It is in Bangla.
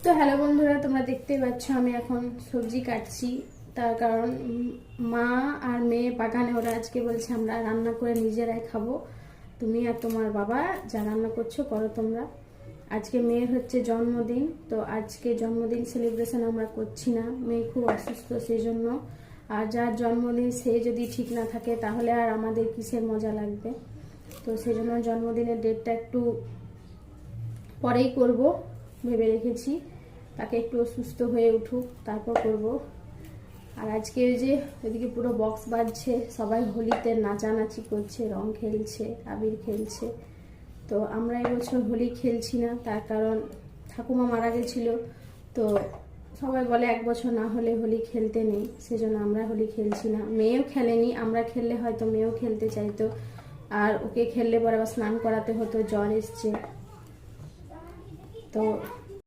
তো হ্যালো বন্ধুরা, তোমরা দেখতে পাচ্ছ আমি এখন সবজি কাটছি। তার কারণ মা আর মেয়ে বাগানে, ওরা আজকে বলছে আমরা রান্না করে নিজেরাই খাবো, তুমি আর তোমার বাবা যা রান্না করছো করো তোমরা। আজকে মেয়ের হচ্ছে জন্মদিন, তো আজকে জন্মদিন সেলিব্রেশন আমরা করছি না, মেয়ে খুব অসুস্থ সেই জন্য। আর যার জন্মদিন সে যদি ঠিক না থাকে তাহলে আর আমাদের কিসের মজা লাগবে। তো সেই জন্য জন্মদিনের ডেটটা একটু পরেই করব ভেবে রেখেছি, তাকে একটু সুস্থ হয়ে উঠুক তারপর করব। আর আজকে ওই যে ওইদিকে পুরো বক্স বাজছে, সবাই হোলিতে নাচানাচি করছে, রং খেলছে, আবির খেলছে। তো আমরা এবছর হোলি খেলছি না, তার কারণ ঠাকুমা মারা গেছিল। তো সবাই বলে এক বছর না হলে হোলি খেলতে নেই, সেজন্য আমরা হোলি খেলছি না। মেয়েও খেলেনি, আমরা খেললে হয়তো মেয়েও খেলতে চাইতো, আর ওকে খেললে পরে আবার স্নান করাতে হতো, জ্বর এসছে। তো